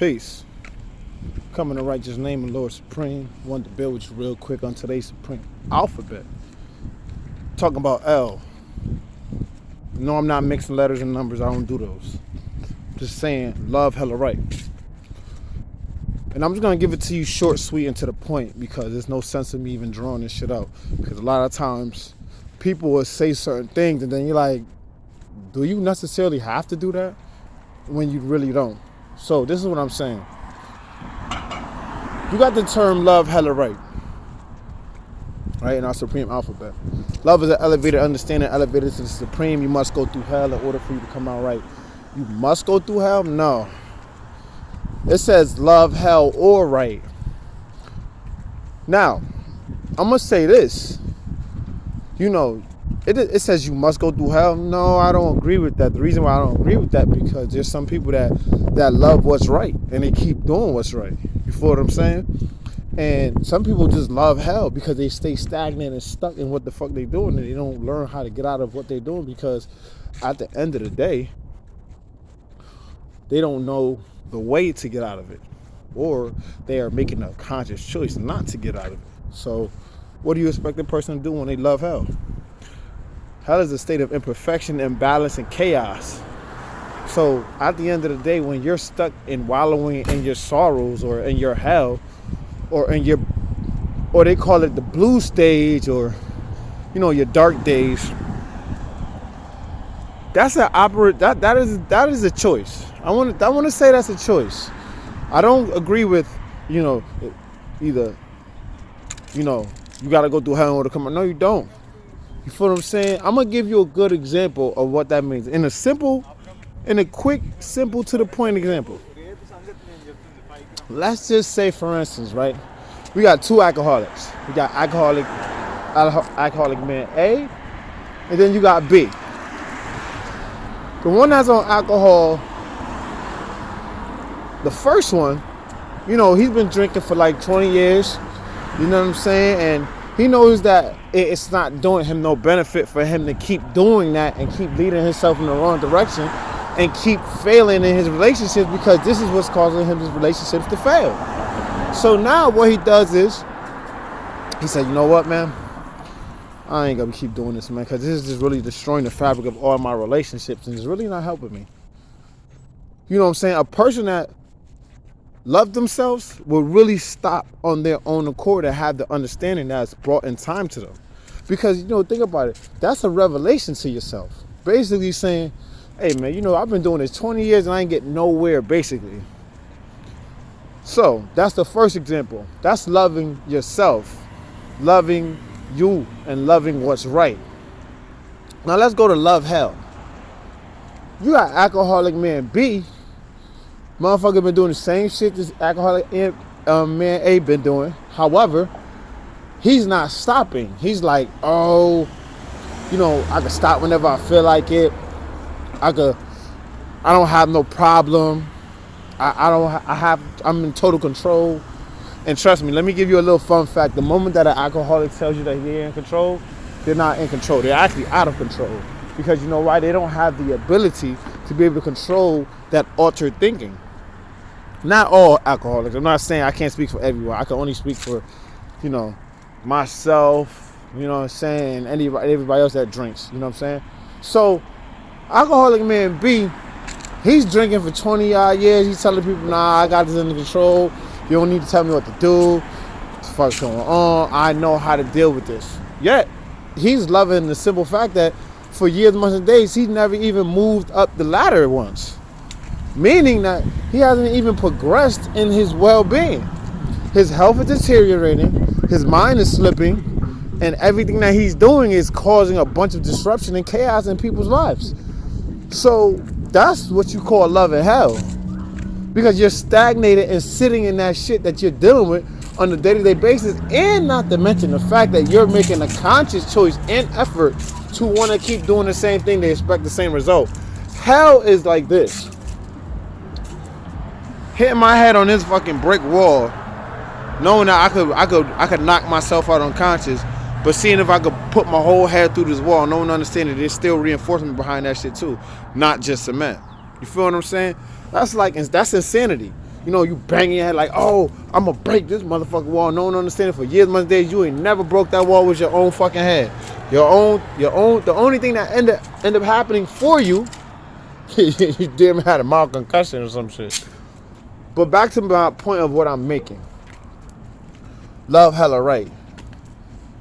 Peace. Coming to righteous name of Lord Supreme. Wanted to build with you real quick on today's Supreme Alphabet. Talking about L. No, I'm not mixing letters and numbers. I don't do those. Just saying, love hella right. And I'm just going to give it to you short, sweet, and to the point because there's no sense of me even drawing this shit out. Because a lot of times people will say certain things and then you're like, do you necessarily have to do that? When you really don't. So this is what I'm saying. You got the term love hella right in our Supreme Alphabet. Love is an elevated understanding, elevated to the Supreme. You must go through hell in order for you to come out right. You must go through hell? No. It says love, hell, or right. Now, I'm going to say this. You know, it says you must go through hell. No, I don't agree with that. The reason why I don't agree with that because there's some people that love what's right and they keep doing what's right. You feel what I'm saying? And some people just love hell because they stay stagnant and stuck in what the fuck they doing and they don't learn how to get out of what they're doing because at the end of the day, they don't know the way to get out of it, or they are making a conscious choice not to get out of it. So what do you expect a person to do when they love hell? Hell is a state of imperfection, imbalance, and chaos. So at the end of the day, when you're stuck in wallowing in your sorrows or in your hell or they call it the blue stage or, your dark days, that's that is a choice. I want to say that's a choice. I don't agree with, either, you got to go through hell in order to come out. No, you don't. You feel what I'm saying? I'm going to give you a good example of what that means. In a quick, simple, to the point example. Let's just say, for instance, right? We got two alcoholics. We got alcoholic man A, and then you got B. The one that's on alcohol, the first one, he's been drinking for like 20 years. You know what I'm saying? And he knows that it's not doing him no benefit for him to keep doing that and keep leading himself in the wrong direction and keep failing in his relationships because this is what's causing his relationships to fail. So now what he does is, he said, you know what, man? I ain't gonna keep doing this, man, because this is just really destroying the fabric of all my relationships and it's really not helping me. You know what I'm saying? A person that love themselves will really stop on their own accord and have the understanding that's brought in time to them. Because, think about it. That's a revelation to yourself. Basically saying, hey, man, I've been doing this 20 years and I ain't getting nowhere, basically. So that's the first example. That's loving yourself, loving you, and loving what's right. Now let's go to love hell. You got alcoholic man B. Motherfucker been doing the same shit this alcoholic man A been doing. However, he's not stopping. He's like, I can stop whenever I feel like it. I don't have no problem. I'm in total control. And trust me, let me give you a little fun fact. The moment that an alcoholic tells you that they're in control, they're not in control. They're actually out of control. Because you know why? They don't have the ability to be able to control that altered thinking. Not all alcoholics. I'm not saying I can't speak for everyone. I can only speak for, myself, what I'm saying, and everybody else that drinks, what I'm saying? So, alcoholic man B, he's drinking for 20 odd years. He's telling people, nah, I got this under control. You don't need to tell me what to do. What the fuck's going on? I know how to deal with this. Yet, he's loving the simple fact that for years, months, and days, he's never even moved up the ladder once. Meaning that he hasn't even progressed in his well-being. His health is deteriorating, his mind is slipping, and everything that he's doing is causing a bunch of disruption and chaos in people's lives. So that's what you call love and hell. Because you're stagnated and sitting in that shit that you're dealing with on a day-to-day basis, and not to mention the fact that you're making a conscious choice and effort to want to keep doing the same thing to expect the same result. Hell is like this. Hitting my head on this fucking brick wall, knowing that I could knock myself out unconscious, but seeing if I could put my whole head through this wall, knowing and understanding there's still reinforcement behind that shit too, not just cement. You feel what I'm saying? That's insanity. You know, you banging your head like, oh, I'm gonna break this motherfucking wall. No one understands. For years, months, days, you ain't never broke that wall with your own fucking head. Your own. The only thing that end up happening for you, you damn had a mild concussion or some shit. But back to my point of what I'm making. Love hella right.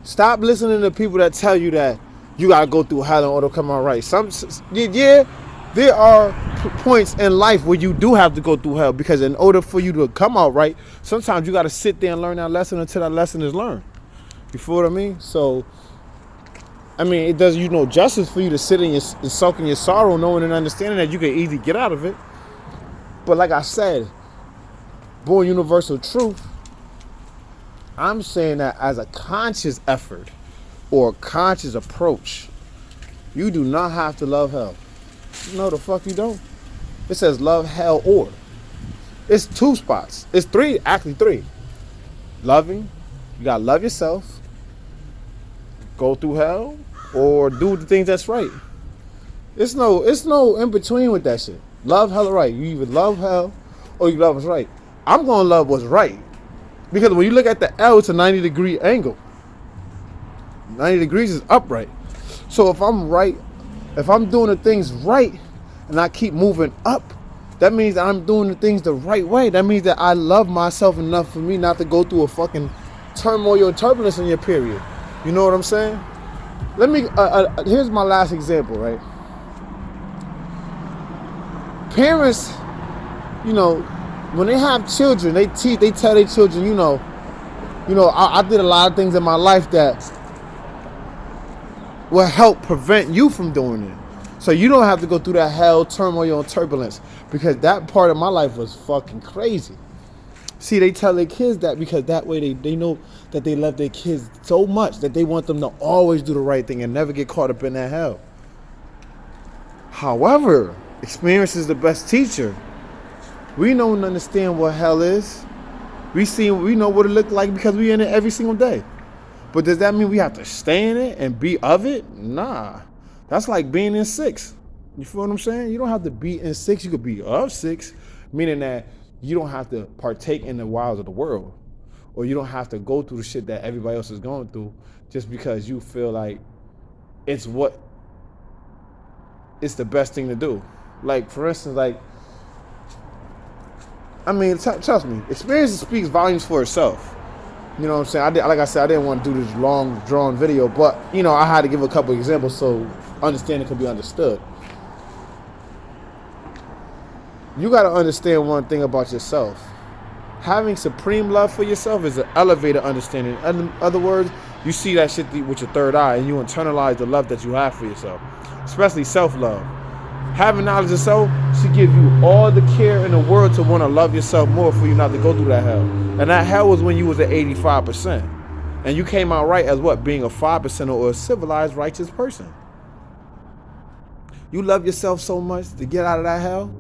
Stop listening to people that tell you that you gotta go through hell in order to come out right. Yeah, there are points in life where you do have to go through hell, because in order for you to come out right, sometimes you gotta sit there and learn that lesson until that lesson is learned. You feel what I mean? So, I mean, it does you no justice for you to sit and sulk in your sorrow, knowing and understanding that you can easily get out of it. But like I said, born universal truth, I'm saying that as a conscious effort or a conscious approach, you do not have to love hell. No, the fuck you don't. It says love hell or. It's 2 spots. It's 3, actually 3. Loving, you gotta love yourself, go through hell, or do the things that's right. It's no in between with that shit. Love hell or right. You either love hell or you love what's right. I'm gonna love what's right. Because when you look at the L, it's a 90-degree angle. 90 degrees is upright. So if I'm right, if I'm doing the things right and I keep moving up, that means that I'm doing the things the right way. That means that I love myself enough for me not to go through a fucking turmoil and turbulence in your period. You know what I'm saying? Let me, here's my last example, right? Parents, you know, when they have children, they tell their children, I did a lot of things in my life that will help prevent you from doing it. So you don't have to go through that hell, turmoil, and turbulence, because that part of my life was fucking crazy. See, they tell their kids that because that way they know that they love their kids so much that they want them to always do the right thing and never get caught up in that hell. However, experience is the best teacher. We don't understand what hell is. We know what it looks like because we in it every single day. But does that mean we have to stay in it and be of it? Nah. That's like being in 6. You feel what I'm saying? You don't have to be in 6. You could be of 6, meaning that you don't have to partake in the wiles of the world. Or you don't have to go through the shit that everybody else is going through just because you feel like it's the best thing to do. Like, for instance, trust me, experience speaks volumes for itself. You know what I'm saying? Like I said, I didn't want to do this long, drawn video, but, I had to give a couple examples so understanding could be understood. You got to understand one thing about yourself. Having supreme love for yourself is an elevated understanding. In other words, you see that shit with your third eye and you internalize the love that you have for yourself, especially self-love. Having knowledge of self should give you all the care in the world to want to love yourself more for you not to go through that hell. And that hell was when you was at 85%. And you came out right as what? Being a 5% or a civilized, righteous person. You love yourself so much to get out of that hell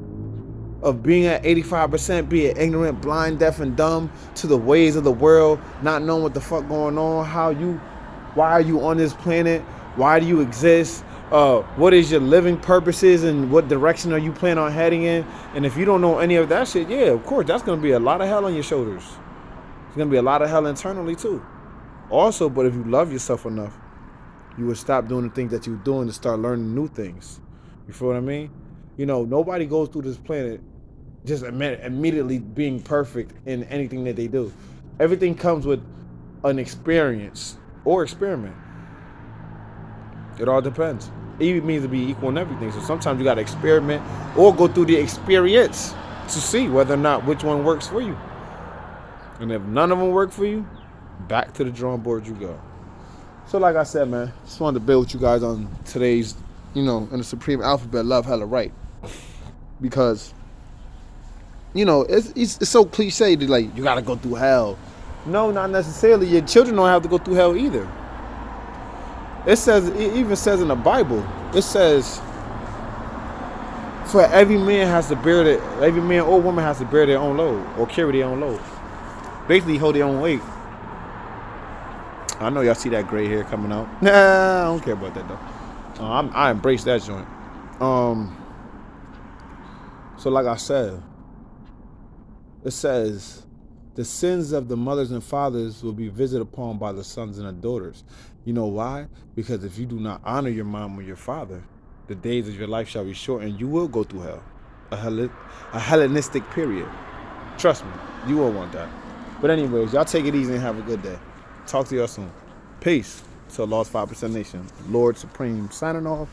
of being at 85%, being ignorant, blind, deaf, and dumb to the ways of the world, not knowing what the fuck going on, why are you on this planet? Why do you exist? What is your living purposes and what direction are you planning on heading in? And if you don't know any of that shit, yeah, of course, that's going to be a lot of hell on your shoulders. It's going to be a lot of hell internally too. Also, but if you love yourself enough, you would stop doing the things that you're doing to start learning new things. You feel what I mean? Nobody goes through this planet just immediately being perfect in anything that they do. Everything comes with an experience or experiment. It all depends. It even means to be equal in everything. So sometimes you got to experiment or go through the experience to see whether or not which one works for you. And if none of them work for you, back to the drawing board you go. So like I said, man, just wanted to build with you guys on today's, in the Supreme Alphabet, love hella right. Because, it's so cliche to like, you got to go through hell. No, not necessarily. Your children don't have to go through hell either. It even says in the Bible, it says, for every man or woman has to bear their own load or carry their own load. Basically, hold their own weight. I know y'all see that gray hair coming out. Nah, I don't care about that though. I embrace that joint. So like I said, It says, the sins of the mothers and fathers will be visited upon by the sons and the daughters. You know why? Because if you do not honor your mom or your father, the days of your life shall be short and you will go through hell. A Hellenistic period. Trust me, you will want that. But anyways, y'all take it easy and have a good day. Talk to y'all soon. Peace to Lost 5% Nation. Lord Supreme signing off.